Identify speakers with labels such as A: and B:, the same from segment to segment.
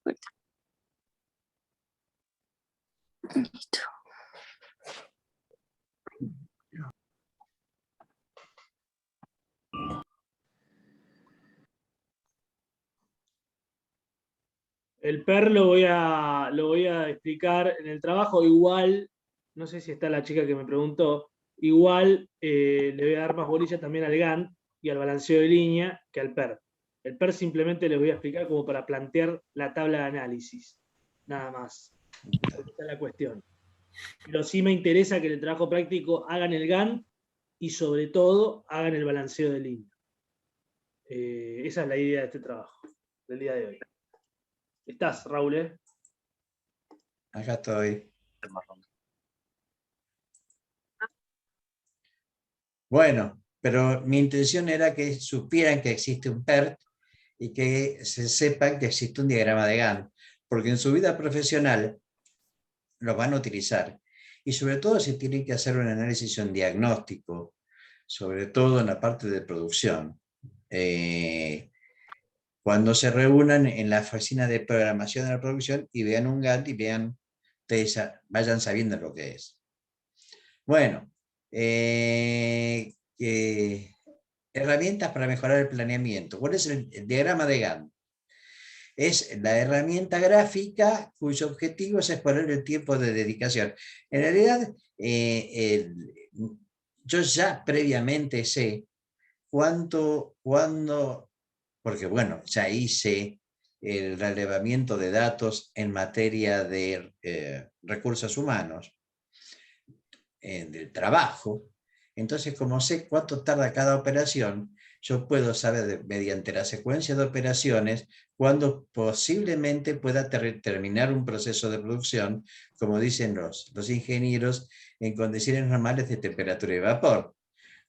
A: Fuerte. Listo.
B: El PER lo voy a explicar en el trabajo. Igual, no sé si está la chica que me preguntó, igual le voy a dar más bolilla también al Gantt y al balanceo de línea que al PER. El PER simplemente les voy a explicar como para plantear la tabla de análisis. Nada más. Esa es la cuestión. Pero sí me interesa que en el trabajo práctico hagan el Gantt y sobre todo hagan el balanceo de línea. Esa es la idea de este trabajo, del día de hoy. ¿Estás, Raúl?
C: Acá estoy. Bueno, pero mi intención era que supieran que existe un PERT y que se sepan que existe un diagrama de Gantt, porque en su vida profesional lo van a utilizar. Y sobre todo si tienen que hacer un análisis y un diagnóstico, sobre todo en la parte de producción. Cuando se reúnan en la oficina de programación de la producción y vean un Gantt y vean, ustedes vayan sabiendo lo que es. Bueno, herramientas para mejorar el planeamiento. ¿Cuál es el diagrama de Gantt? Es la herramienta gráfica cuyo objetivo es exponer el tiempo de dedicación. En realidad, yo ya previamente sé cuándo, porque bueno, ya hice el relevamiento de datos en materia de recursos humanos, del trabajo. Entonces, como sé cuánto tarda cada operación, yo puedo saber mediante la secuencia de operaciones cuándo posiblemente pueda terminar un proceso de producción, como dicen los ingenieros, en condiciones normales de temperatura y vapor.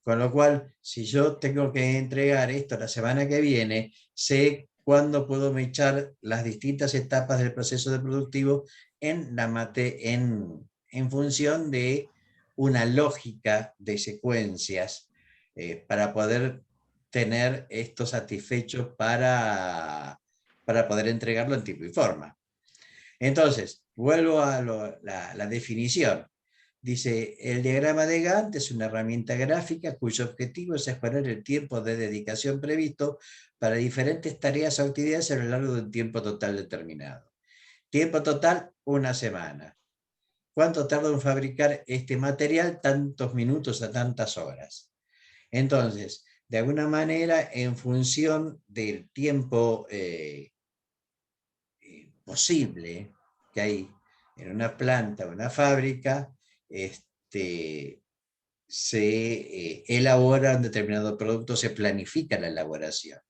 C: Con lo cual, si yo tengo que entregar esto la semana que viene, sé cuándo puedo mechar las distintas etapas del proceso de productivo en función de una lógica de secuencias para poder tener esto satisfecho para poder entregarlo en tiempo y forma. Entonces, vuelvo a la definición. Dice, el diagrama de Gantt es una herramienta gráfica cuyo objetivo es exponer el tiempo de dedicación previsto para diferentes tareas o actividades a lo largo de un tiempo total determinado. Tiempo total, 1 semana. ¿Cuánto tarda en fabricar este material? Tantos minutos a tantas horas. Entonces, de alguna manera, en función del tiempo posible que hay en una planta o una fábrica, se elabora un determinado producto, se planifica la elaboración.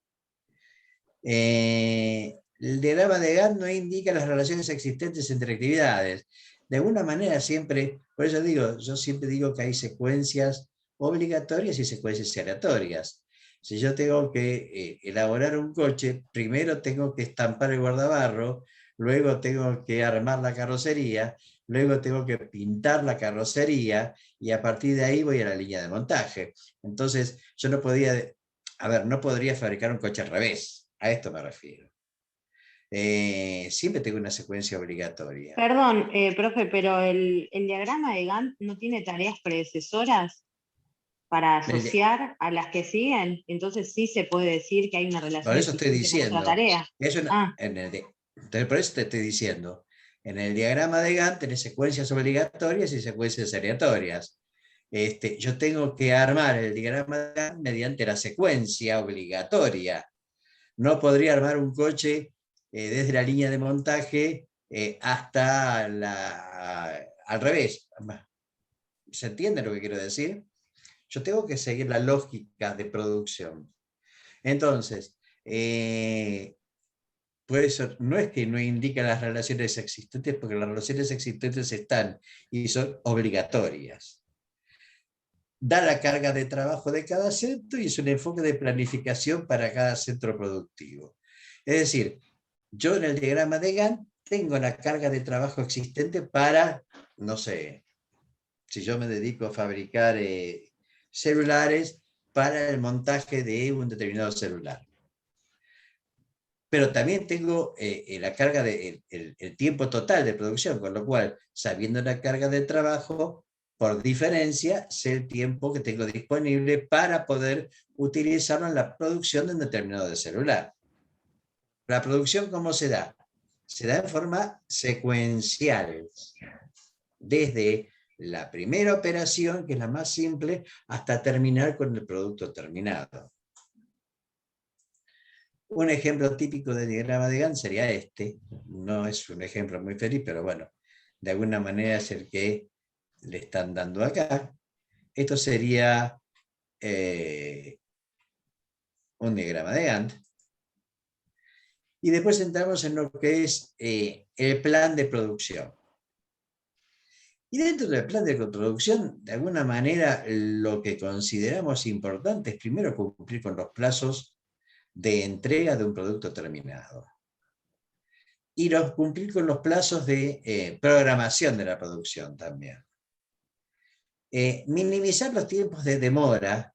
C: El diagrama de Gantt no indica las relaciones existentes entre actividades. De alguna manera siempre, por eso digo, yo siempre digo que hay secuencias obligatorias y secuencias aleatorias. Si yo tengo que elaborar un coche, primero tengo que estampar el guardabarro, luego tengo que armar la carrocería, luego tengo que pintar la carrocería y a partir de ahí voy a la línea de montaje. Entonces, yo no podría fabricar un coche al revés, a esto me refiero. Siempre tengo una secuencia obligatoria.
D: Perdón, profe, pero el diagrama de Gantt no tiene tareas predecesoras para asociar a las que siguen, entonces sí se puede decir que hay una relación
C: por eso estoy
D: existente con otra
C: diciendo,
D: tarea.
C: por eso te estoy diciendo, en el diagrama de Gantt tenés secuencias obligatorias y secuencias aleatorias. Yo tengo que armar el diagrama de Gantt mediante la secuencia obligatoria. No podría armar un coche desde la línea de montaje hasta al revés. ¿Se entiende lo que quiero decir? Yo tengo que seguir la lógica de producción. Entonces, por eso no es que no indica las relaciones existentes, porque las relaciones existentes están y son obligatorias. Da la carga de trabajo de cada centro y es un enfoque de planificación para cada centro productivo. Es decir, yo en el diagrama de Gantt tengo la carga de trabajo existente para, no sé, si yo me dedico a fabricar celulares para el montaje de un determinado celular. pero también tengo la carga el tiempo total de producción, con lo cual, sabiendo la carga de trabajo, por diferencia, sé el tiempo que tengo disponible para poder utilizarlo en la producción de un determinado celular. La producción, ¿cómo se da? Se da en forma secuencial, desde la primera operación, que es la más simple, hasta terminar con el producto terminado. Un ejemplo típico de diagrama de Gantt sería este. No es un ejemplo muy feliz, pero bueno, de alguna manera es el que le están dando acá. Esto sería un diagrama de Gantt. Y después entramos en lo que es el plan de producción. Y dentro del plan de producción, de alguna manera, lo que consideramos importante es primero cumplir con los plazos de entrega de un producto terminado. Y cumplir con los plazos de programación de la producción también. Minimizar los tiempos de demora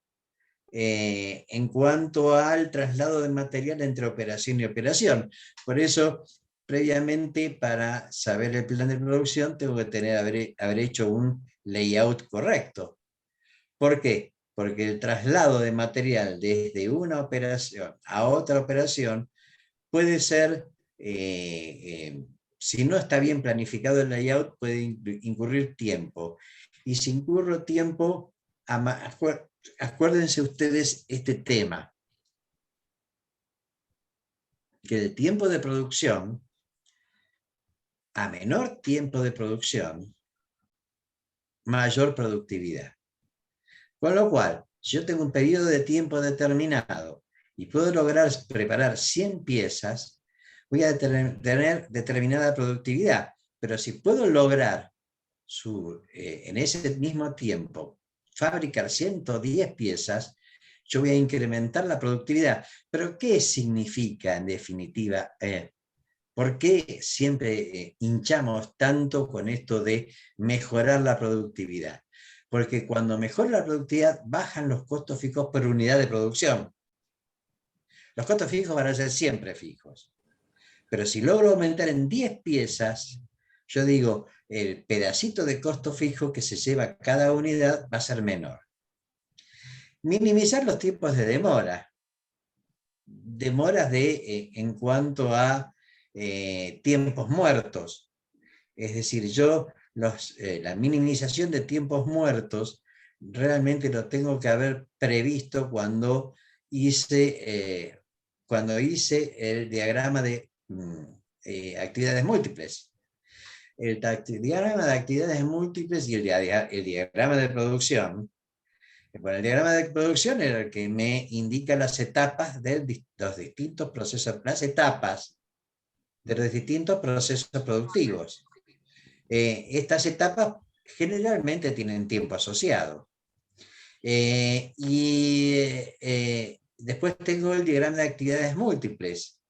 C: en cuanto al traslado de material entre operación y operación. Por eso, previamente, para saber el plan de producción, tengo que haber hecho un layout correcto. ¿Por qué? Porque el traslado de material desde una operación a otra operación puede ser, si no está bien planificado el layout, puede incurrir tiempo. Y si incurro tiempo, acuérdense ustedes este tema, que el tiempo de producción, a menor tiempo de producción, mayor productividad. Con lo cual, si yo tengo un periodo de tiempo determinado y puedo lograr preparar 100 piezas, voy a tener determinada productividad. Pero si puedo lograr en ese mismo tiempo fabricar 110 piezas, yo voy a incrementar la productividad. ¿Pero qué significa en definitiva? ¿Por qué siempre hinchamos tanto con esto de mejorar la productividad? Porque cuando mejora la productividad, bajan los costos fijos por unidad de producción. Los costos fijos van a ser siempre fijos. Pero si logro aumentar en 10 piezas, yo digo, el pedacito de costo fijo que se lleva cada unidad va a ser menor. Minimizar los tiempos de demora. Demoras en cuanto a tiempos muertos. Es decir, la minimización de tiempos muertos realmente lo tengo que haber previsto cuando hice el diagrama de actividades múltiples. El diagrama de actividades múltiples y el diagrama de producción. Bueno, el diagrama de producción era el que me indica las etapas de los distintos procesos, las etapas de los distintos procesos productivos. Estas etapas generalmente tienen tiempo asociado. Después tengo el diagrama de actividades múltiples,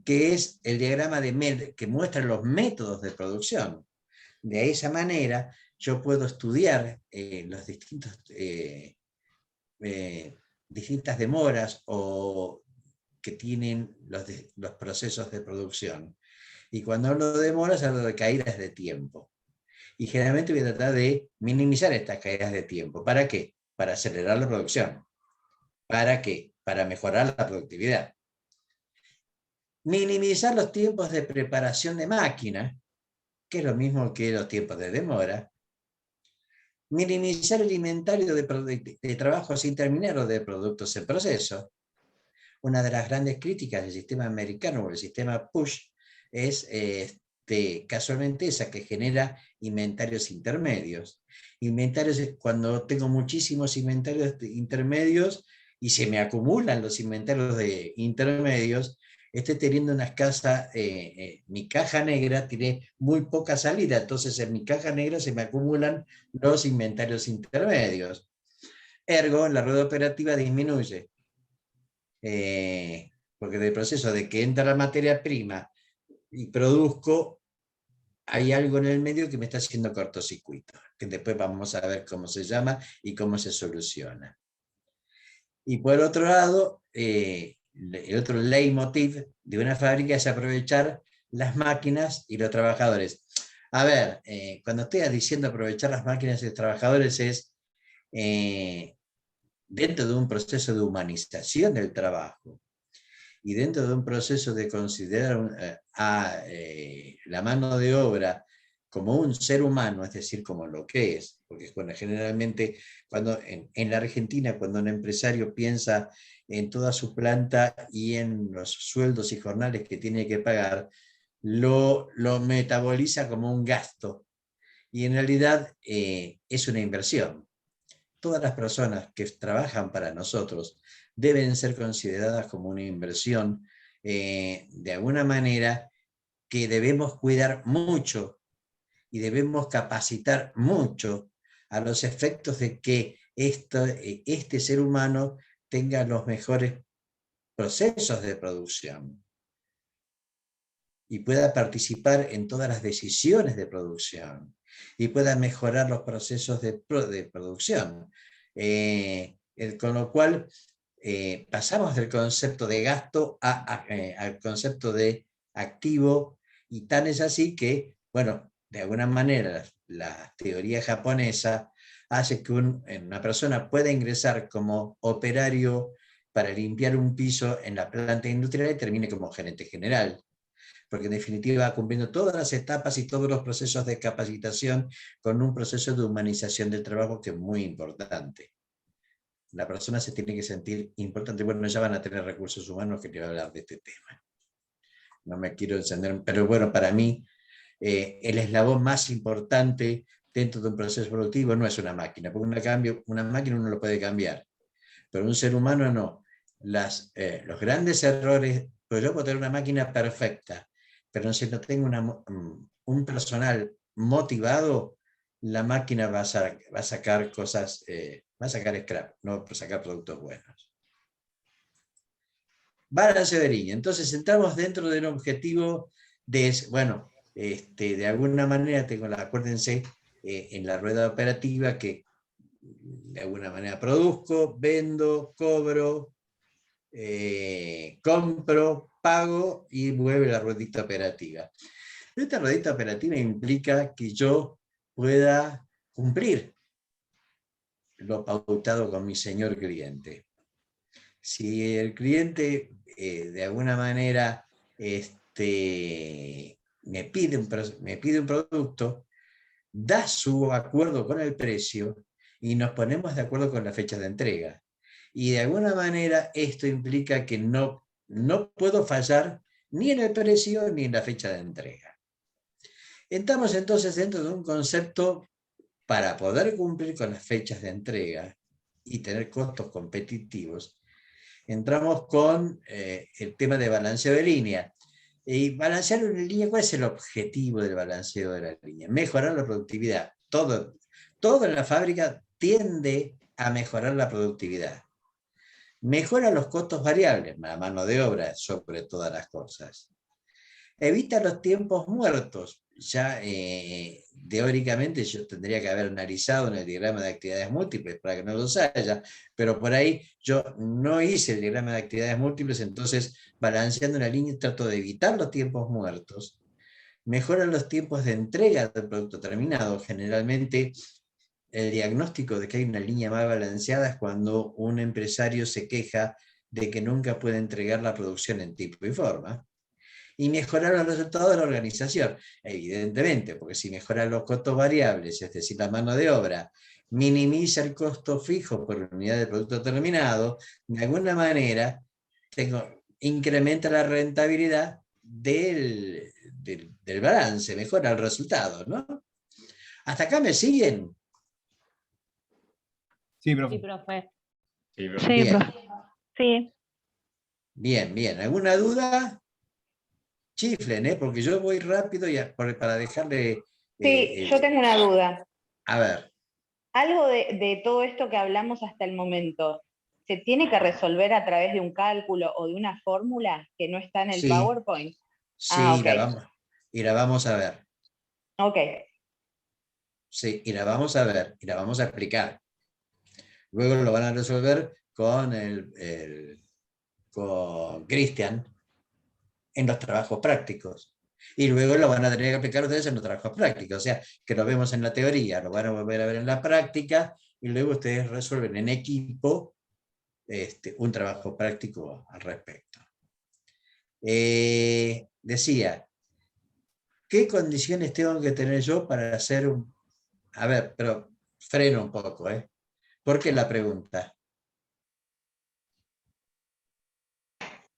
C: que es el diagrama que muestra los métodos de producción. De esa manera yo puedo estudiar los distintas demoras que tienen los procesos de producción. Y cuando hablo de demoras, hablo de caídas de tiempo. Y generalmente voy a tratar de minimizar estas caídas de tiempo. ¿Para qué? Para acelerar la producción. ¿Para qué? Para mejorar la productividad. Minimizar los tiempos de preparación de máquina, que es lo mismo que los tiempos de demora. Minimizar el inventario de trabajos sin terminar o de productos en proceso. Una de las grandes críticas del sistema americano o el sistema PUSH es casualmente esa que genera inventarios intermedios. Inventarios, cuando tengo muchísimos inventarios intermedios y se me acumulan los inventarios de intermedios, estoy teniendo una escasa, mi caja negra tiene muy poca salida, entonces en mi caja negra se me acumulan los inventarios intermedios. Ergo, la rueda operativa disminuye. Porque del proceso de que entra la materia prima y produzco, hay algo en el medio que me está haciendo cortocircuito, que después vamos a ver cómo se llama y cómo se soluciona. Y por otro lado, el otro leitmotiv de una fábrica es aprovechar las máquinas y los trabajadores. A ver, cuando estoy diciendo aprovechar las máquinas y los trabajadores es dentro de un proceso de humanización del trabajo y dentro de un proceso de considerar a la mano de obra como un ser humano, es decir, como lo que es, porque bueno, generalmente cuando en la Argentina, cuando un empresario piensa en toda su planta y en los sueldos y jornales que tiene que pagar, lo metaboliza como un gasto, y en realidad es una inversión. Todas las personas que trabajan para nosotros deben ser consideradas como una inversión, de alguna manera que debemos cuidar mucho y debemos capacitar mucho a los efectos de que este ser humano tenga los mejores procesos de producción y pueda participar en todas las decisiones de producción y pueda mejorar los procesos de producción. Con lo cual pasamos del concepto de gasto al concepto de activo, y tan es así que, bueno, de alguna manera la teoría japonesa hace que una persona pueda ingresar como operario para limpiar un piso en la planta industrial y termine como gerente general, porque en definitiva va cumpliendo todas las etapas y todos los procesos de capacitación con un proceso de humanización del trabajo que es muy importante. La persona se tiene que sentir importante. Bueno, ya van a tener recursos humanos que te va a hablar de este tema. No me quiero encender, pero bueno, para mí el eslabón más importante dentro de un proceso productivo no es una máquina, porque una máquina uno lo puede cambiar, pero un ser humano no. Los grandes errores, pues yo puedo tener una máquina perfecta, pero si no tengo un personal motivado, la máquina va a sacar cosas, va a sacar scrap, no va a sacar productos buenos. Balance de línea. Entonces entramos dentro de un objetivo de, bueno, de alguna manera acuérdense, en la rueda operativa que de alguna manera produzco, vendo, cobro, compro, pago y mueve la ruedita operativa. Esta ruedita operativa implica que yo pueda cumplir lo pautado con mi señor cliente. Si el cliente de alguna manera me pide un producto, da su acuerdo con el precio y nos ponemos de acuerdo con la fecha de entrega. Y de alguna manera esto implica que no puedo fallar ni en el precio ni en la fecha de entrega. Estamos entonces dentro de un concepto para poder cumplir con las fechas de entrega y tener costos competitivos. Entramos con el tema de balanceo de línea. Y balancear una línea, ¿cuál es el objetivo del balanceo de la línea? Mejorar la productividad. Todo en la fábrica tiende a mejorar la productividad. Mejora los costos variables, la mano de obra sobre todas las cosas. Evita los tiempos muertos. Ya teóricamente yo tendría que haber analizado en el diagrama de actividades múltiples para que no los haya, pero por ahí yo no hice el diagrama de actividades múltiples, entonces balanceando la línea trato de evitar los tiempos muertos. Mejoran los tiempos de entrega del producto terminado. Generalmente el diagnóstico de que hay una línea mal balanceada es cuando un empresario se queja de que nunca puede entregar la producción en tiempo y forma. Y mejorar los resultados de la organización, evidentemente, porque si mejoran los costos variables, es decir, la mano de obra, minimiza el costo fijo por unidad de producto terminado, de alguna manera incrementa la rentabilidad del balance, mejora el resultado, ¿no? ¿Hasta acá me siguen?
E: Sí, profe.
D: Sí, profe.
A: Sí,
C: Bien.
A: profe. Sí.
C: Bien. ¿Alguna duda? Chiflen, porque yo voy rápido para dejarle...
D: Sí, yo tengo una duda.
C: A ver.
D: Algo de todo esto que hablamos hasta el momento, ¿se tiene que resolver a través de un cálculo o de una fórmula que no está en el
C: Sí.
D: PowerPoint?
C: Sí,
D: Ok.
C: y la vamos a ver.
D: Ok.
C: Sí, y la vamos a ver, y la vamos a explicar. Luego lo van a resolver con con Cristian en los trabajos prácticos. Y luego lo van a tener que aplicar ustedes en los trabajos prácticos. O sea, que lo vemos en la teoría, lo van a volver a ver en la práctica, y luego ustedes resuelven en equipo un trabajo práctico al respecto. Decía, ¿qué condiciones tengo que tener yo para hacer un... A ver, pero freno un poco, ¿eh? ¿Por qué la pregunta?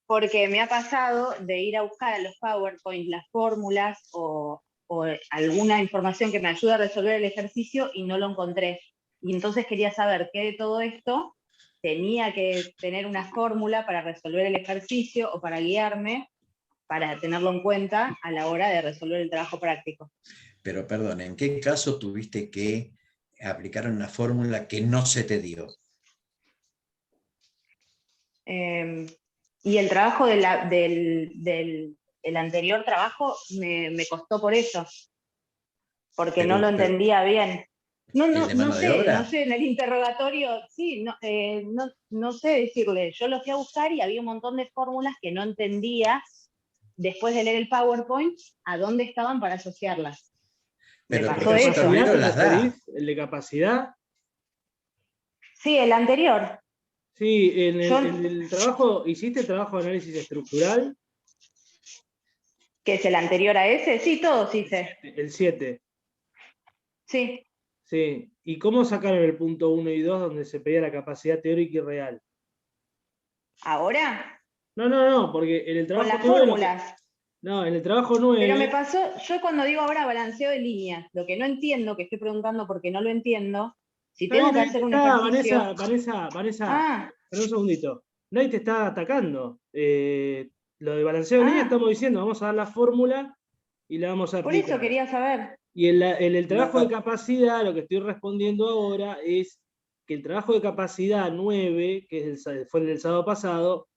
D: Porque me ha pasado de ir a buscar a los PowerPoint las fórmulas o alguna información que me ayude a resolver el ejercicio y no lo encontré. Y entonces quería saber qué de todo esto tenía que tener una fórmula para resolver el ejercicio o para guiarme, para tenerlo en cuenta a la hora de resolver el trabajo práctico.
C: Pero perdón, ¿en qué caso tuviste que aplicar una fórmula que no se te dio?
D: Y el trabajo del anterior trabajo me costó por eso, porque no lo entendía bien. No sé, en el interrogatorio, sí, no sé decirle. Yo lo fui a buscar y había un montón de fórmulas que no entendía después de leer el PowerPoint a dónde estaban para asociarlas.
C: Pero
D: me
C: el
D: pasó
C: profesor
D: eso.
C: primero las da.
B: ¿El de capacidad?
D: Sí, el anterior.
B: Sí, en el trabajo, ¿hiciste trabajo de análisis estructural?
D: ¿Que es el anterior a ese? Sí, todos hice.
B: El 7.
D: Sí.
B: Sí. ¿Y cómo sacaron el punto 1 y 2 donde se pedía la capacidad teórica y real?
D: ¿Ahora?
B: No, porque en el trabajo
D: Con las
B: 9...
D: fórmulas.
B: No, en el trabajo 9...
D: Pero me pasó, yo cuando digo ahora balanceo de líneas, lo que no entiendo, que estoy preguntando porque no lo entiendo, si tengo que hacer un ejercicio...
B: Vanessa, pero un segundito. Nadie te está atacando. Lo de balanceo de líneas estamos diciendo, vamos a dar la fórmula y la vamos a aplicar.
D: Por eso quería saber.
B: Y en el trabajo de capacidad, lo que estoy respondiendo ahora es que el trabajo de capacidad 9, que fue el del sábado pasado,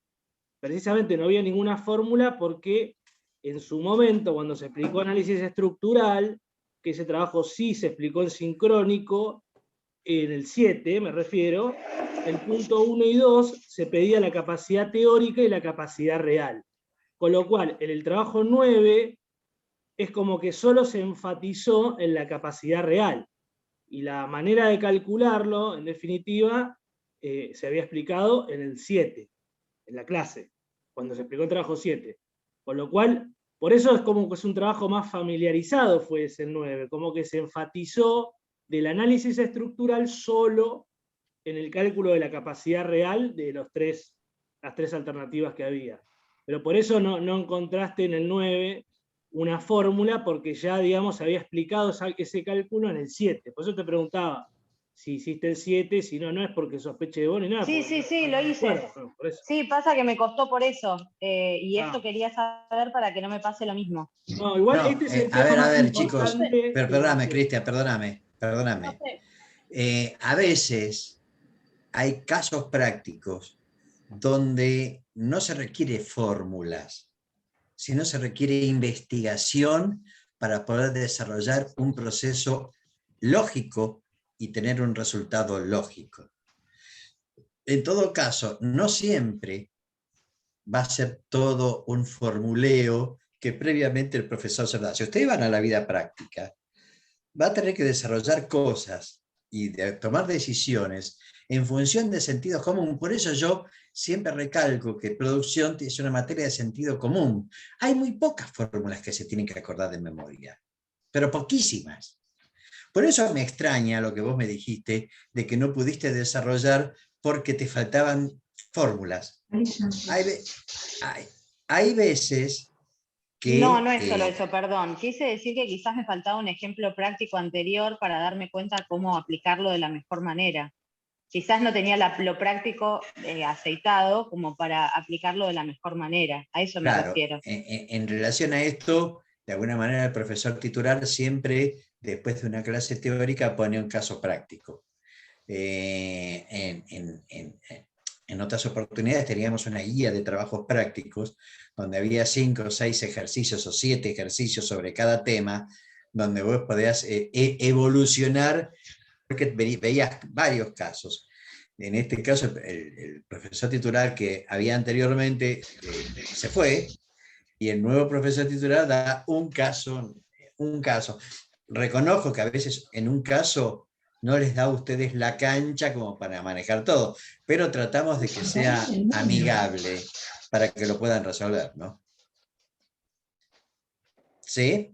B: precisamente no había ninguna fórmula porque en su momento, cuando se explicó análisis estructural, que ese trabajo sí se explicó en sincrónico, en el 7 me refiero, el punto 1 y 2 se pedía la capacidad teórica y la capacidad real. Con lo cual, en el trabajo 9 es como que solo se enfatizó en la capacidad real. Y la manera de calcularlo, en definitiva, se había explicado en el 7, en la clase, cuando se explicó el trabajo 7. Con lo cual, por eso es como que es un trabajo más familiarizado, fue ese el 9, como que se enfatizó del análisis estructural solo en el cálculo de la capacidad real de las tres alternativas que había. Pero por eso no encontraste en el 9 una fórmula, porque ya, digamos, se había explicado ese cálculo en el 7. Por eso te preguntaba si hiciste el 7, si no es porque sospeche de vos ni nada.
D: Sí, lo hice. Sí, pasa que me costó por eso. Y esto quería saber para que no me pase lo mismo.
B: No, igual este es el tema.
C: A ver, chicos, perdóname, Cristian, perdóname. A veces hay casos prácticos donde no se requiere fórmulas, sino se requiere investigación para poder desarrollar un proceso lógico y tener un resultado lógico. En todo caso, no siempre va a ser todo un formuleo que previamente el profesor se da. Si ustedes van a la vida práctica, va a tener que desarrollar cosas y tomar decisiones en función de sentido común. Por eso yo siempre recalco que producción es una materia de sentido común. Hay muy pocas fórmulas que se tienen que acordar de memoria, pero poquísimas. Por eso me extraña lo que vos me dijiste de que no pudiste desarrollar porque te faltaban fórmulas. Hay veces que...
D: No es solo eso, perdón. Quise decir que quizás me faltaba un ejemplo práctico anterior para darme cuenta cómo aplicarlo de la mejor manera. Quizás no tenía lo práctico aceitado como para aplicarlo de la mejor manera. A eso me refiero.
C: En relación a esto, de alguna manera el profesor titular siempre, después de una clase teórica, pone un caso práctico. En otras oportunidades teníamos una guía de trabajos prácticos donde había 5 o 6 ejercicios o 7 ejercicios sobre cada tema, donde vos podías evolucionar, porque veías varios casos. en este caso el profesor titular que había anteriormente se fue, y el nuevo profesor titular da un caso. Reconozco que a veces en un caso no les da a ustedes la cancha como para manejar todo, pero tratamos de que sea amigable para que lo puedan resolver, ¿no? ¿Sí?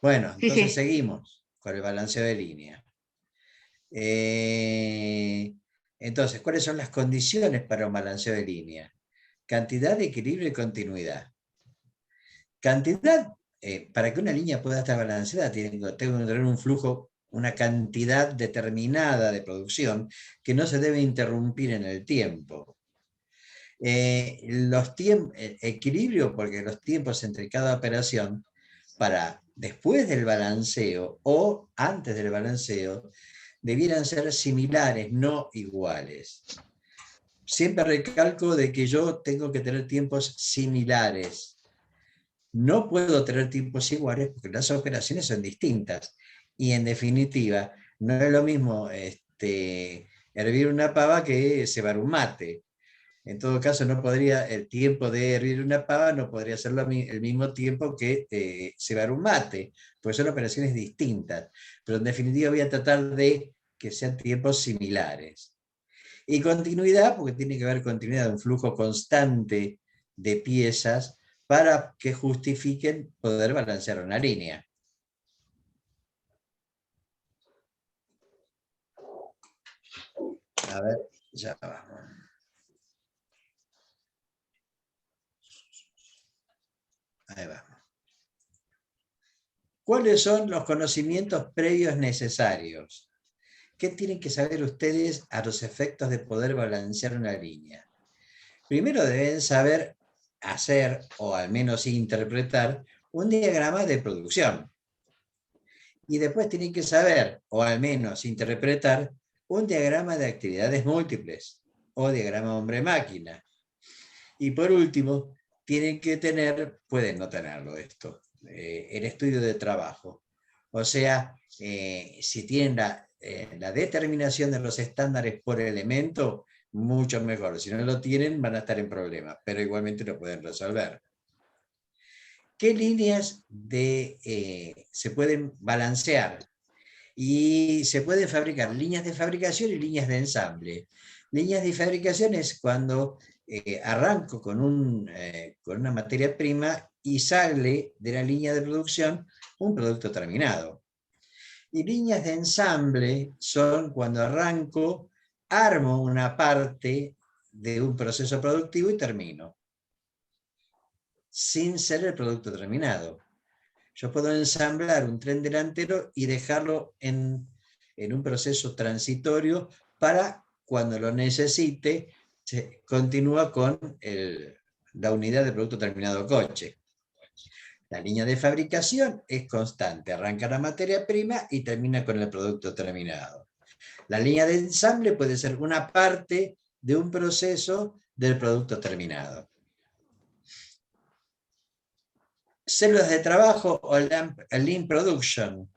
C: Bueno,
D: Sí,
C: entonces
D: sí.
C: seguimos con el balanceo de línea. Entonces, ¿cuáles son las condiciones para un balanceo de línea? Cantidad, equilibrio y continuidad. Cantidad, para que una línea pueda estar balanceada, tengo que tener un flujo, una cantidad determinada de producción que no se debe interrumpir en el tiempo. Equilibrio, porque los tiempos entre cada operación, para después del balanceo o antes del balanceo, debieran ser similares, no iguales. Siempre recalco de que yo tengo que tener tiempos similares. No puedo tener tiempos iguales porque las operaciones son distintas. Y en definitiva, no es lo mismo hervir una pava que cebar un mate. En todo caso, no podría, el tiempo de hervir una pava no podría ser el mismo tiempo que cebar un mate, porque son operaciones distintas. Pero en definitiva voy a tratar de que sean tiempos similares. Y continuidad, porque tiene que haber continuidad, un flujo constante de piezas para que justifiquen poder balancear una línea. A ver, ya vamos. Ahí vamos. ¿Cuáles son los conocimientos previos necesarios? ¿Qué tienen que saber ustedes a los efectos de poder balancear una línea? Primero deben saber hacer, o al menos interpretar, un diagrama de producción. Y después tienen que saber, o al menos interpretar, un diagrama de actividades múltiples, o diagrama hombre-máquina. Y por último, tienen que tener, pueden no tenerlo esto, el estudio de trabajo. O sea, si tienen la determinación de los estándares por elemento, mucho mejor. Si no lo tienen, van a estar en problemas, pero igualmente lo pueden resolver. ¿Qué líneas se pueden balancear? Y se pueden fabricar líneas de fabricación y líneas de ensamble. Líneas de fabricación es cuando arranco con una materia prima y sale de la línea de producción un producto terminado. Y líneas de ensamble son cuando arranco, armo una parte de un proceso productivo y termino, sin ser el producto terminado. Yo puedo ensamblar un tren delantero y dejarlo en un proceso transitorio para cuando lo necesite, se continúa con la unidad de producto terminado coche. La línea de fabricación es constante, arranca la materia prima y termina con el producto terminado. La línea de ensamble puede ser una parte de un proceso del producto terminado. Células de trabajo o Lean Production.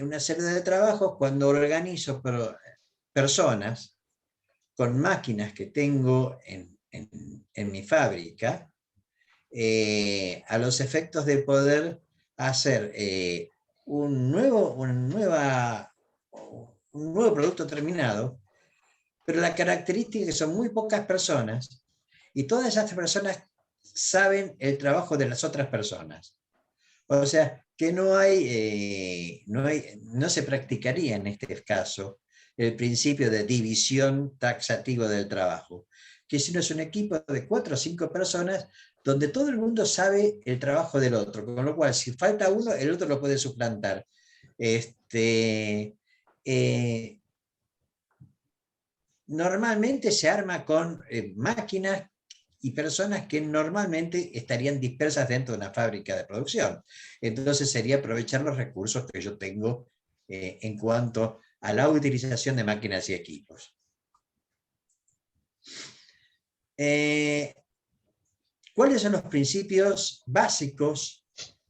C: Una célula de trabajo cuando organizo personas con máquinas que tengo en mi fábrica, a los efectos de poder hacer un nuevo producto terminado, pero la característica es que son muy pocas personas y todas esas personas saben el trabajo de las otras personas. O sea, que no se practicaría en este caso el principio de división taxativo del trabajo, que si no es un equipo de 4 o 5 personas donde todo el mundo sabe el trabajo del otro, con lo cual si falta uno, el otro lo puede suplantar. Normalmente se arma con máquinas y personas que normalmente estarían dispersas dentro de una fábrica de producción. Entonces sería aprovechar los recursos que yo tengo en cuanto a la utilización de máquinas y equipos. ¿Cuáles son los principios básicos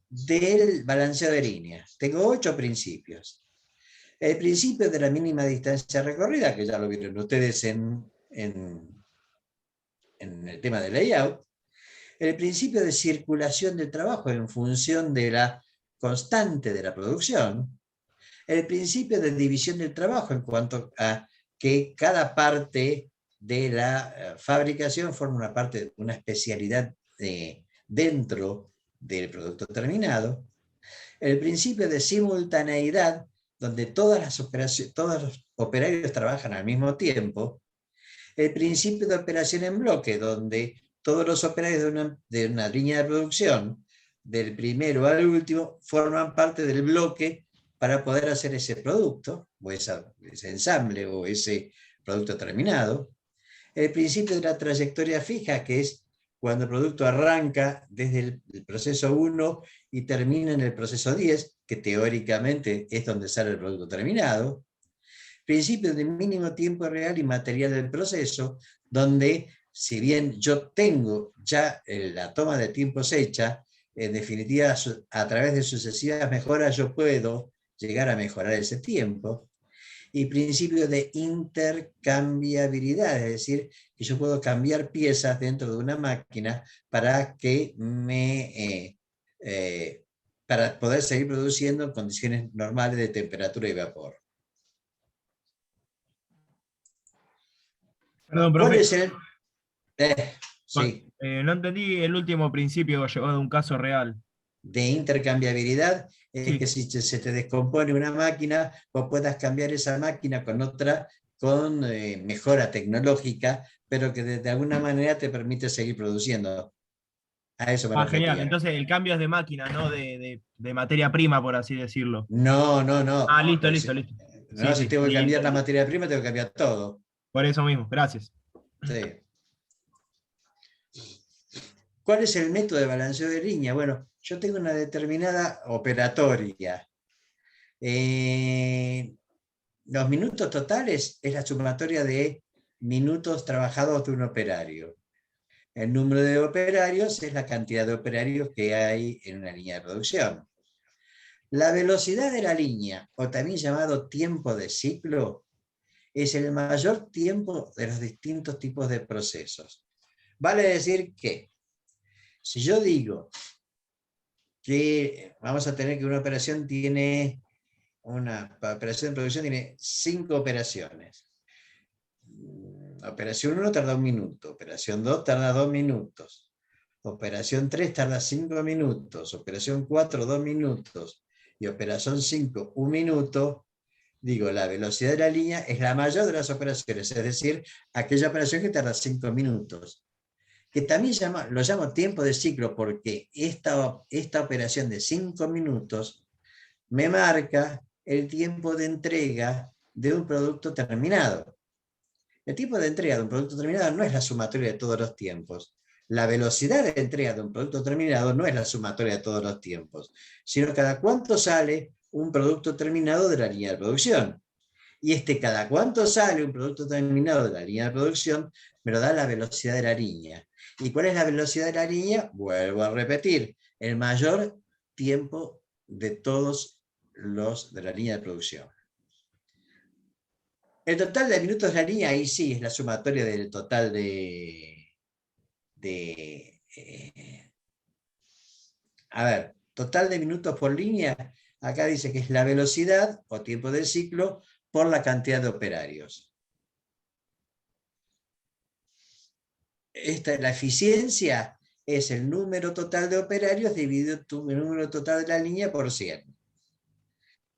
C: del balanceo de líneas? Tengo 8 principios. El principio de la mínima distancia recorrida, que ya lo vieron ustedes en el tema de layout. El principio de circulación del trabajo en función de la constante de la producción. El principio de división del trabajo en cuanto a que cada parte de la fabricación forma una parte, una especialidad dentro del producto terminado. El principio de simultaneidad, donde todos los operarios trabajan al mismo tiempo. El principio de operación en bloque, donde todos los operarios de una línea de producción, del primero al último, forman parte del bloque para poder hacer ese producto, o ese ensamble, o ese producto terminado. El principio de la trayectoria fija, que es cuando el producto arranca desde el proceso 1 y termina en el proceso 10, que teóricamente es donde sale el producto terminado. Principio de mínimo tiempo real y material del proceso, donde si bien yo tengo ya la toma de tiempos hecha, en definitiva a través de sucesivas mejoras yo puedo llegar a mejorar ese tiempo. Y principio de intercambiabilidad, es decir, que yo puedo cambiar piezas dentro de una máquina para que para poder seguir produciendo en condiciones normales de temperatura y vapor.
E: Perdón,
C: ¿Cuál
E: profe.
C: es el...? Sí,
E: No entendí el último principio llevado de un caso real.
C: de intercambiabilidad, es
E: Sí.
C: que si se te descompone una máquina, vos puedas cambiar esa máquina con otra con mejora tecnológica, pero que de alguna manera te permite seguir produciendo. A eso me refería.
E: Genial. Entonces el cambio es de máquina, no de materia prima, por así decirlo.
C: No.
E: Listo,
C: Pues,
E: listo.
C: No,
E: Sí,
C: si
E: sí,
C: tengo que
E: ahí
C: cambiar la
E: entendí.
C: materia prima, tengo que cambiar todo.
E: Por eso mismo, gracias.
C: Sí. ¿Cuál es el método de balanceo de línea? Bueno, yo tengo una determinada operatoria. Los minutos totales es la sumatoria de minutos trabajados de un operario. El número de operarios es la cantidad de operarios que hay en una línea de producción. La velocidad de la línea, o también llamado tiempo de ciclo, es el mayor tiempo de los distintos tipos de procesos. Vale decir que, si yo digo que vamos a tener que una operación una operación de producción tiene 5 operaciones. Operación 1 tarda 1 minuto, operación 2 tarda 2 minutos, operación 3 tarda 5 minutos, operación 4 2 minutos y operación 5 1 minuto. Digo, la velocidad de la línea es la mayor de las operaciones, es decir, aquella operación que tarda 5 minutos. Que también lo llamo tiempo de ciclo porque esta operación de 5 minutos me marca el tiempo de entrega de un producto terminado. El tiempo de entrega de un producto terminado no es la sumatoria de todos los tiempos. La velocidad de entrega de un producto terminado no es la sumatoria de todos los tiempos, sino cada cuánto sale un producto terminado de la línea de producción. Y cada cuánto sale un producto terminado de la línea de producción me lo da la velocidad de la línea. ¿Y cuál es la velocidad de la línea? Vuelvo a repetir, el mayor tiempo de todos los de la línea de producción. El total de minutos de la línea, ahí sí, es la sumatoria del total total de minutos por línea. Acá dice que es la velocidad o tiempo del ciclo por la cantidad de operarios. La eficiencia es el número total de operarios dividido el número total de la línea por 100.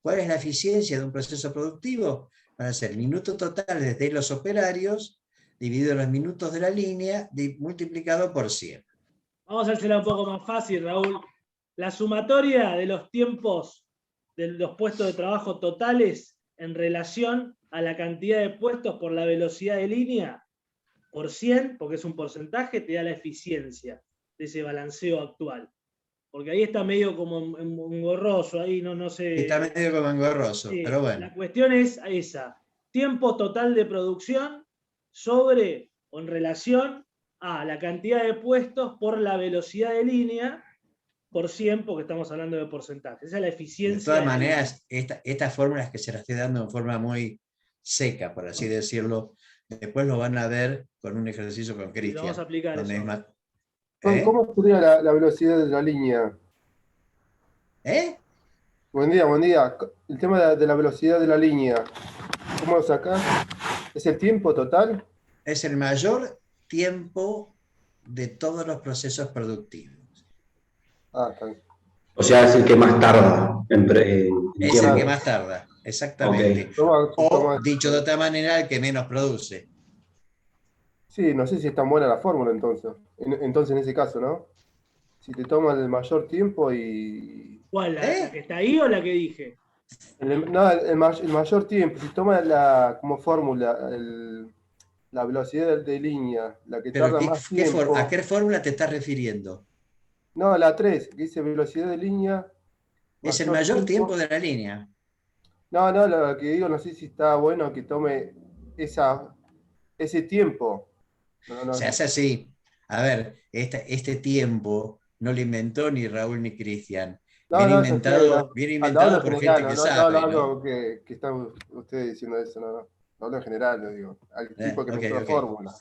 C: ¿Cuál es la eficiencia de un proceso productivo? Van a ser minutos totales de los operarios dividido los minutos de la línea multiplicado por 100.
B: Vamos a hacérsela un poco más fácil, Raúl. La sumatoria de los tiempos de los puestos de trabajo totales en relación a la cantidad de puestos por la velocidad de línea por 100, porque es un porcentaje, te da la eficiencia de ese balanceo actual. Porque ahí está medio como engorroso, ahí no sé.
C: Está medio como engorroso,
B: Sí,
C: pero bueno.
B: la cuestión es esa. Tiempo total de producción sobre o en relación a la cantidad de puestos por la velocidad de línea por 100 porque estamos hablando de porcentajes. Esa es la eficiencia.
C: De todas maneras, estas fórmulas que se las estoy dando en forma muy seca, por así decirlo, después lo van a ver con un ejercicio con
B: Y
C: Cristian.
B: lo vamos a aplicar
C: donde
B: eso.
C: es más-
F: ¿Cómo sería la velocidad de la línea?
C: ¿Eh?
F: Buen día, buen día. El tema de la velocidad de la línea, ¿cómo lo sacás? ¿Es el tiempo total?
C: Es el mayor tiempo de todos los procesos productivos.
F: Ah, está bien.
A: O sea, es el que más tarda en
C: Es
A: tiempo.
C: el que más tarda, exactamente.
F: Toma-
C: O,
F: toma-
C: dicho de otra manera, el que menos produce.
F: Sí, no sé si es tan buena la fórmula entonces. Entonces en ese caso, ¿no? Si te toma el mayor tiempo y...
B: ¿Cuál? ¿La
C: ¿Eh?
B: que está ahí o la que dije?
F: No, el mayor tiempo, si toma como fórmula la velocidad de línea, la que
C: Pero
F: tarda más tiempo.
C: ¿a qué fórmula te estás refiriendo?
F: No, la 3, que dice velocidad de línea.
C: Es el mayor tiempo de la línea.
F: No, lo que digo, no sé si está bueno que tome ese tiempo. No,
C: Se hace así. A ver, este tiempo no lo inventó ni Raúl ni Cristian. Viene
F: yo sé,
C: inventado,
F: no.
C: viene
F: Lo
C: inventado
F: hablo
C: por
F: en general,
C: gente que
F: no
C: sabe, ¿no?
F: hablo que están ustedes diciendo eso, no. Lo hablo en general, lo digo. Al tipo que
C: Ok,
F: inventó la
C: ok.
F: fórmula.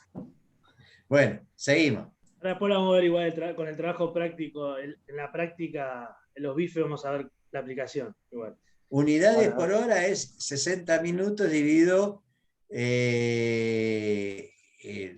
C: Bueno, seguimos.
B: Ahora después lo vamos a ver igual con el trabajo práctico. En la práctica, en los bifes vamos a ver la aplicación. Igual.
C: Unidades
F: Ajá.
C: por hora es 60 minutos dividido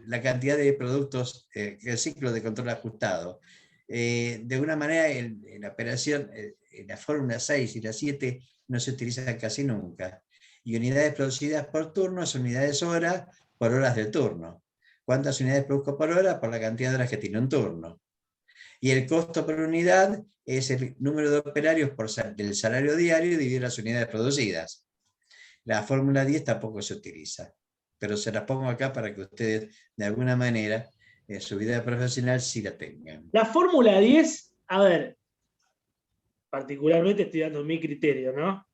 C: la cantidad de productos, el ciclo de control ajustado. De una manera, en la operación, en la fórmula 6 y la 7 no se utilizan casi nunca. Y unidades producidas por turno son unidades hora por horas del turno. ¿Cuántas unidades produzco por hora? Por la cantidad de horas que tiene un turno. Y el costo por unidad es el número de operarios del salario diario dividido las unidades producidas. La fórmula 10 tampoco se utiliza, pero se la pongo acá para que ustedes, de alguna manera, en su vida profesional sí la tengan.
B: La fórmula 10, a ver, particularmente estoy dando mi criterio, ¿no?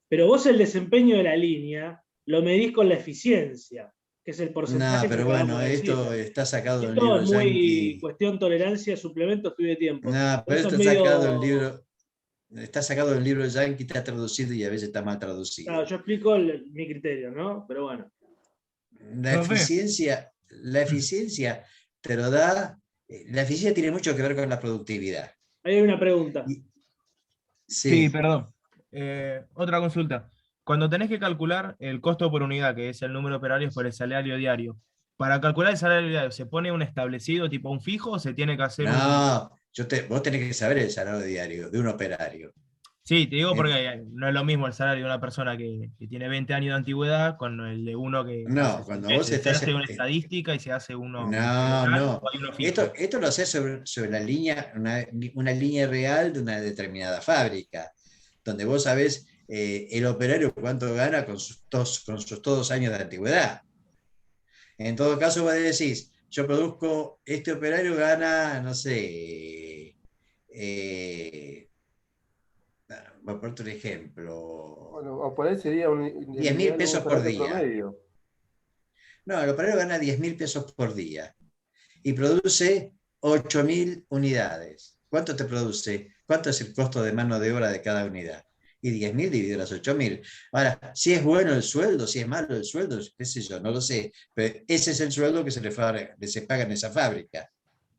B: Pero vos el desempeño de la línea lo medís con la eficiencia, que es el porcentaje.
C: No, pero
B: que acabamos
C: bueno,
B: de decir.
C: esto está sacado de un
B: Esto
C: libro
B: es muy
C: yankee.
B: cuestión tolerancia, suplemento, estudio de tiempo.
C: No, pero
B: Eso
C: esto
B: es
C: está
B: medio...
C: sacado del libro. Está sacado del libro yankee, está traducido y a veces está mal traducido.
B: Claro, yo explico mi criterio, ¿no? Pero bueno.
C: La eficiencia te lo da. La eficiencia tiene mucho que ver con la productividad.
B: Ahí hay una pregunta.
E: Sí, perdón. Otra consulta. Cuando tenés que calcular el costo por unidad, que es el número de operarios por el salario diario, para calcular el salario diario, ¿se pone un establecido, tipo un fijo, o se tiene que hacer
C: No, vos tenés que saber el salario diario de un operario.
E: Sí, te digo porque no es lo mismo el salario de una persona que tiene 20 años de antigüedad con el de uno que
C: No,
E: hace
C: cuando
E: 6
C: vos
E: meses. Se
C: estás
E: hace una estadística y se hace uno
C: No,
E: general,
C: no.
E: o hay uno fijo.
C: Esto lo haces sobre la línea, una línea real de una determinada fábrica, donde vos sabés el operario cuánto gana con sus todos años de antigüedad. En todo caso, vos decís, yo produzco, este operario gana, no sé, voy a poner un ejemplo,
F: Bueno, o por ahí sería un
C: 10.000 pesos por
F: salario
C: día.
F: promedio.
C: No, el operario gana 10.000 pesos por día y produce 8.000 unidades. ¿Cuánto te produce? ¿Cuánto es el costo de mano de obra de cada unidad? Y 10.000 dividido las 8.000. Ahora, si es bueno el sueldo, si es malo el sueldo, qué sé yo, no lo sé. Pero ese es el sueldo que se paga en esa fábrica.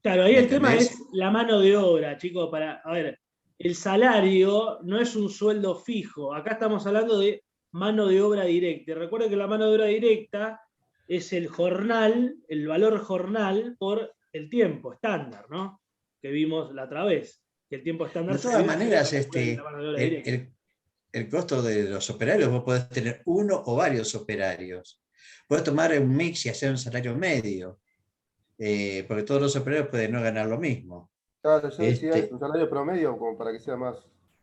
B: Claro, ahí
C: ¿Me
B: el tema
C: entendés?
B: es la mano de obra, chicos. A ver, el salario no es un sueldo fijo. Acá estamos hablando de mano de obra directa. Recuerden que la mano de obra directa es el jornal, el valor jornal por el tiempo estándar, ¿no? Que vimos la otra vez. Que el tiempo estándar
C: De todas maneras,
B: la mano de obra directa.
C: el costo de los operarios, vos podés tener uno o varios operarios. Podés tomar un mix y hacer un salario medio, porque todos los operarios pueden no ganar lo mismo.
F: Claro, yo decía eso, un salario promedio como para que sea más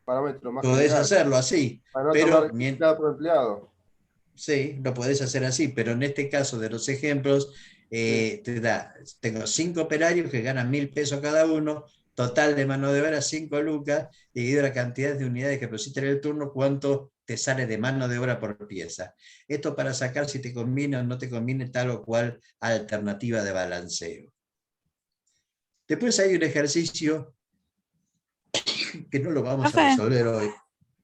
F: parámetro, más
C: Podés
F: general.
C: hacerlo así,
F: Para no
C: pero
F: tomar empleado por empleado.
C: sí, lo podés hacer así, pero en este caso de los ejemplos, tengo 5 operarios que ganan 1.000 pesos cada uno, total de mano de obra 5 lucas, dividido la cantidad de unidades que produciste en el turno, cuánto te sale de mano de obra por pieza. Esto para sacar si te conviene o no te conviene tal o cual alternativa de balanceo. Después hay un ejercicio que no lo vamos a
G: Profe.
C: resolver hoy.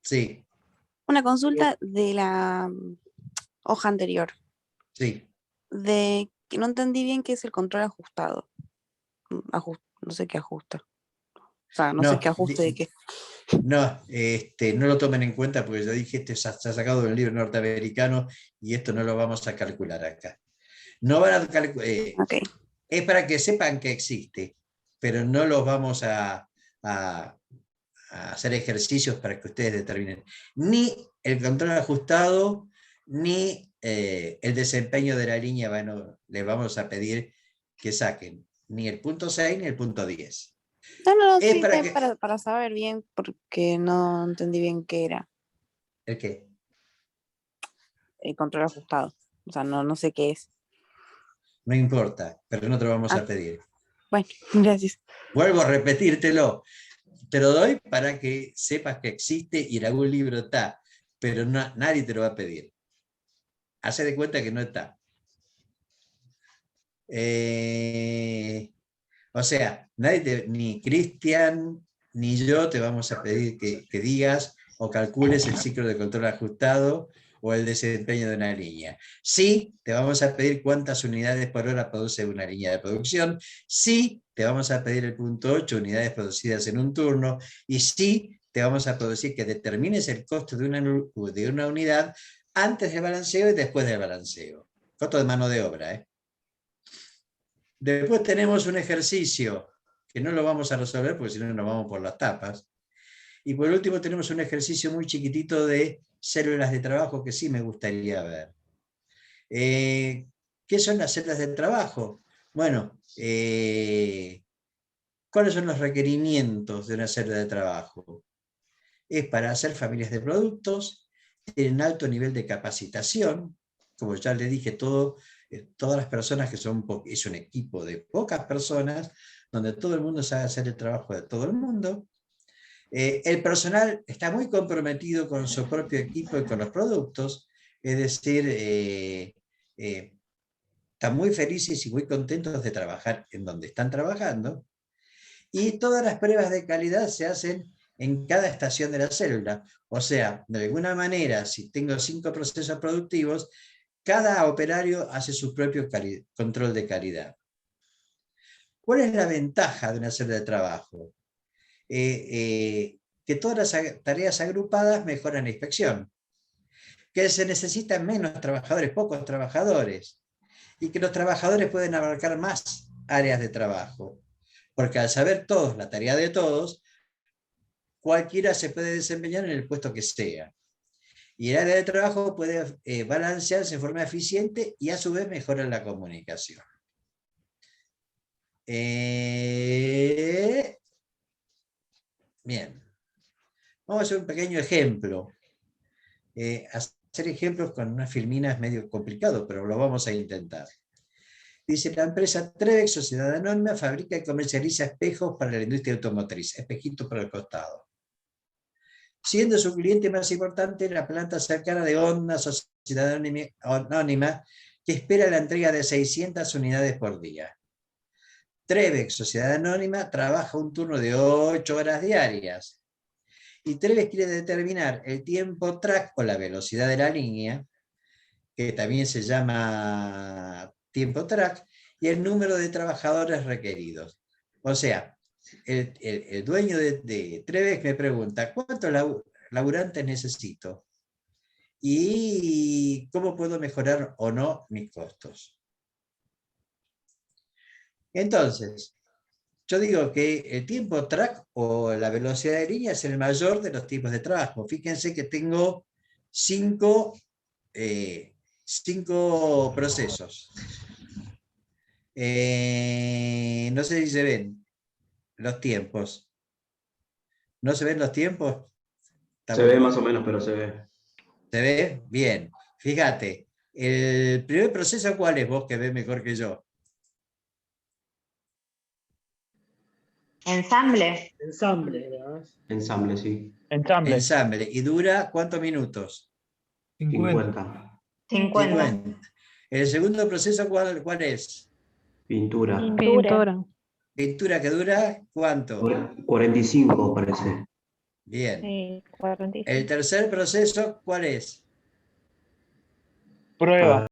C: Sí,
G: Una consulta de la hoja anterior,
C: sí.
G: de que no entendí bien qué es el control ajustado. No sé qué ajusta. O sea, no sé qué ajuste de qué.
C: No, no lo tomen en cuenta porque yo dije, este se ha sacado del libro norteamericano y esto no lo vamos a calcular acá. No van a calcular,
G: Ok.
C: es para que sepan que existe, pero no los vamos a hacer ejercicios para que ustedes determinen ni el control ajustado, ni el desempeño de la línea. Bueno, les vamos a pedir que saquen ni el punto 6 ni el punto 10.
G: No,
C: Es
G: sí,
C: para que...
G: para saber bien, porque no entendí bien qué era
C: ¿El qué?
G: el control ajustado. O sea, no sé qué es.
C: No importa, pero no te lo vamos a pedir.
G: Bueno, gracias.
C: Vuelvo a repetírtelo. Te lo doy para que sepas que existe y en algún libro está, pero nadie te lo va a pedir. Hace de cuenta que no está. O sea, ni Cristian ni yo te vamos a pedir que digas o calcules el ciclo de control ajustado o el desempeño de una línea. Sí, te vamos a pedir cuántas unidades por hora produce una línea de producción. Sí, te vamos a pedir el punto 8, unidades producidas en un turno. Y sí, te vamos a decir que determines el costo de una unidad antes del balanceo y después del balanceo. Costo de mano de obra, ¿eh? Después tenemos un ejercicio que no lo vamos a resolver porque si no nos vamos por las tapas. Y por último tenemos un ejercicio muy chiquitito de células de trabajo que sí me gustaría ver. ¿Qué son las células de trabajo? Bueno, ¿cuáles son los requerimientos de una célula de trabajo? Es para hacer familias de productos, tienen alto nivel de capacitación, como ya le dije, todas las personas que son, es un equipo de pocas personas, donde todo el mundo sabe hacer el trabajo de todo el mundo. El personal está muy comprometido con su propio equipo y con los productos, es decir, están muy felices y muy contentos de trabajar en donde están trabajando, y todas las pruebas de calidad se hacen en cada estación de la célula. O sea, de alguna manera, si tengo 5 procesos productivos, cada operario hace su propio control de calidad. ¿Cuál es la ventaja de una célula de trabajo? Que todas las tareas agrupadas mejoran la inspección, que se necesitan menos trabajadores, pocos trabajadores, y que los trabajadores pueden abarcar más áreas de trabajo, porque al saber todos la tarea de todos, cualquiera se puede desempeñar en el puesto que sea. Y el área de trabajo puede balancearse en forma eficiente y a su vez mejorar la comunicación. Bien. Vamos a hacer un pequeño ejemplo. Hacer ejemplos con una filmina es medio complicado, pero lo vamos a intentar. Dice, la empresa Trevex, sociedad anónima, fabrica y comercializa espejos para la industria automotriz, espejitos para el costado. Siendo su cliente más importante la planta cercana de Honda, sociedad anónima, que espera la entrega de 600 unidades por día. Trevex, sociedad anónima, trabaja un turno de 8 horas diarias. Y Trevex quiere determinar el tiempo track o la velocidad de la línea, que también se llama tiempo track, y el número de trabajadores requeridos. O sea, el dueño de Trevex me pregunta, ¿cuántos laburantes necesito? ¿Y cómo puedo mejorar o no mis costos? Entonces, yo digo que el tiempo track o la velocidad de línea es el mayor de los tipos de trabajo. Fíjense que tengo 5 procesos. No sé si se ven los tiempos. ¿No se ven los tiempos?
A: Se ve más o menos, pero se ve.
C: ¿Se ve? Bien. Fíjate, el primer proceso, ¿cuál es? Vos que ves mejor que yo.
D: Ensamble.
B: Ensamble, ¿verdad?
A: Ensamble, sí.
C: Ensamble. ¿Y dura cuántos minutos?
A: 50.
D: 50.
C: El segundo proceso, ¿cuál es?
A: Pintura.
G: Pintura.
C: Pintura, que dura ¿cuánto?
A: 45 parece.
C: Bien.
H: Sí, 45.
C: El tercer proceso, ¿cuál es?
B: Prueba.